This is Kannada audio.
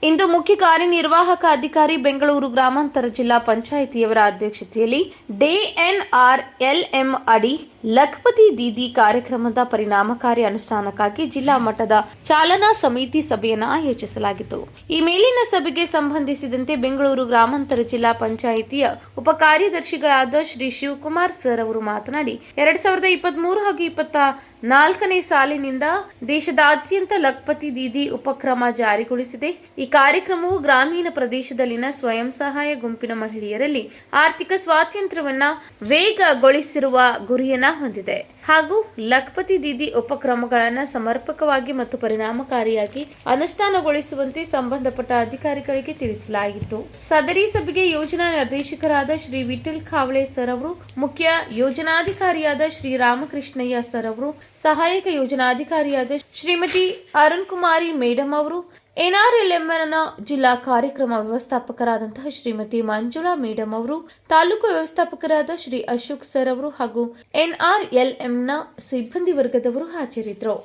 ಇಂದು ಮುಖ್ಯ ಕಾರ್ಯನಿರ್ವಾಹಕ ಅಧಿಕಾರಿ ಬೆಂಗಳೂರು ಗ್ರಾಮಾಂತರ ಜಿಲ್ಲಾ ಪಂಚಾಯಿತಿಯವರ ಅಧ್ಯಕ್ಷತೆಯಲ್ಲಿ DNRLM ಅಡಿ ಲಖಪತಿ ದೀದಿ ಕಾರ್ಯಕ್ರಮದ ಪರಿಣಾಮಕಾರಿ ಅನುಷ್ಠಾನಕ್ಕಾಗಿ ಜಿಲ್ಲಾ ಮಟ್ಟದ ಚಾಲನಾ ಸಮಿತಿ ಸಭೆಯನ್ನು ಆಯೋಜಿಸಲಾಗಿತ್ತು. ಈ ಮೇಲಿನ ಸಭೆಗೆ ಸಂಬಂಧಿಸಿದಂತೆ ಬೆಂಗಳೂರು ಗ್ರಾಮಾಂತರ ಜಿಲ್ಲಾ ಪಂಚಾಯಿತಿಯ ಉಪ ಕಾರ್ಯದರ್ಶಿಗಳಾದ ಶ್ರೀ ಶಿವಕುಮಾರ್ ಸರ್ ಅವರು ಮಾತನಾಡಿ 2023 ಹಾಗೂ 24ನೇ ಸಾಲಿನಿಂದ ದೇಶದಾದ್ಯಂತ ಲಖಪತಿ ದೀದಿ ಉಪಕ್ರಮ ಜಾರಿಗೊಳಿಸಿದೆ. ಈ ಕಾರ್ಯಕ್ರಮವು ಗ್ರಾಮೀಣ ಪ್ರದೇಶದಲ್ಲಿನ ಸ್ವಯಂ ಸಹಾಯ ಗುಂಪಿನ ಮಹಿಳೆಯರಲ್ಲಿ ಆರ್ಥಿಕ ಸ್ವಾತಂತ್ರ್ಯವನ್ನು ವೇಗಗೊಳಿಸಿರುವ ಗುರಿಯನ್ನು ಹೊಂದಿದೆ ಹಾಗೂ ಲಖಪತಿ ದೀದಿ ಉಪಕ್ರಮಗಳನ್ನು ಸಮರ್ಪಕವಾಗಿ ಮತ್ತು ಪರಿಣಾಮಕಾರಿಯಾಗಿ ಅನುಷ್ಠಾನಗೊಳಿಸುವಂತೆ ಸಂಬಂಧಪಟ್ಟ ಅಧಿಕಾರಿಗಳಿಗೆ ತಿಳಿಸಲಾಯಿತು. ಸದರಿ ಸಭೆಗೆ ಯೋಜನಾ ನಿರ್ದೇಶಕರಾದ ಶ್ರೀ ವಿಠಲ್ ಖಾವಳೆ ಸರ್ ಅವರು, ಮುಖ್ಯ ಯೋಜನಾಧಿಕಾರಿಯಾದ ಶ್ರೀ ರಾಮಕೃಷ್ಣಯ್ಯ ಸರ್ ಅವರು, ಸಹಾಯಕ ಯೋಜನಾಧಿಕಾರಿಯಾದ ಶ್ರೀಮತಿ ಅರುಣ್ ಕುಮಾರಿ ಮೇಡಂ ಅವರು, NRLMನ ಜಿಲ್ಲಾ ಕಾರ್ಯಕ್ರಮ ವ್ಯವಸ್ಥಾಪಕರಾದಂತಹ ಶ್ರೀಮತಿ ಮಂಜುಳಾ ಮೇಡಂ ಅವರು, ತಾಲೂಕು ವ್ಯವಸ್ಥಾಪಕರಾದ ಶ್ರೀ ಅಶೋಕ್ ಸರ್ ಅವರು ಹಾಗೂ NRLMನ ಸಿಬ್ಬಂದಿ ವರ್ಗದವರು ಹಾಜರಿದ್ದರು.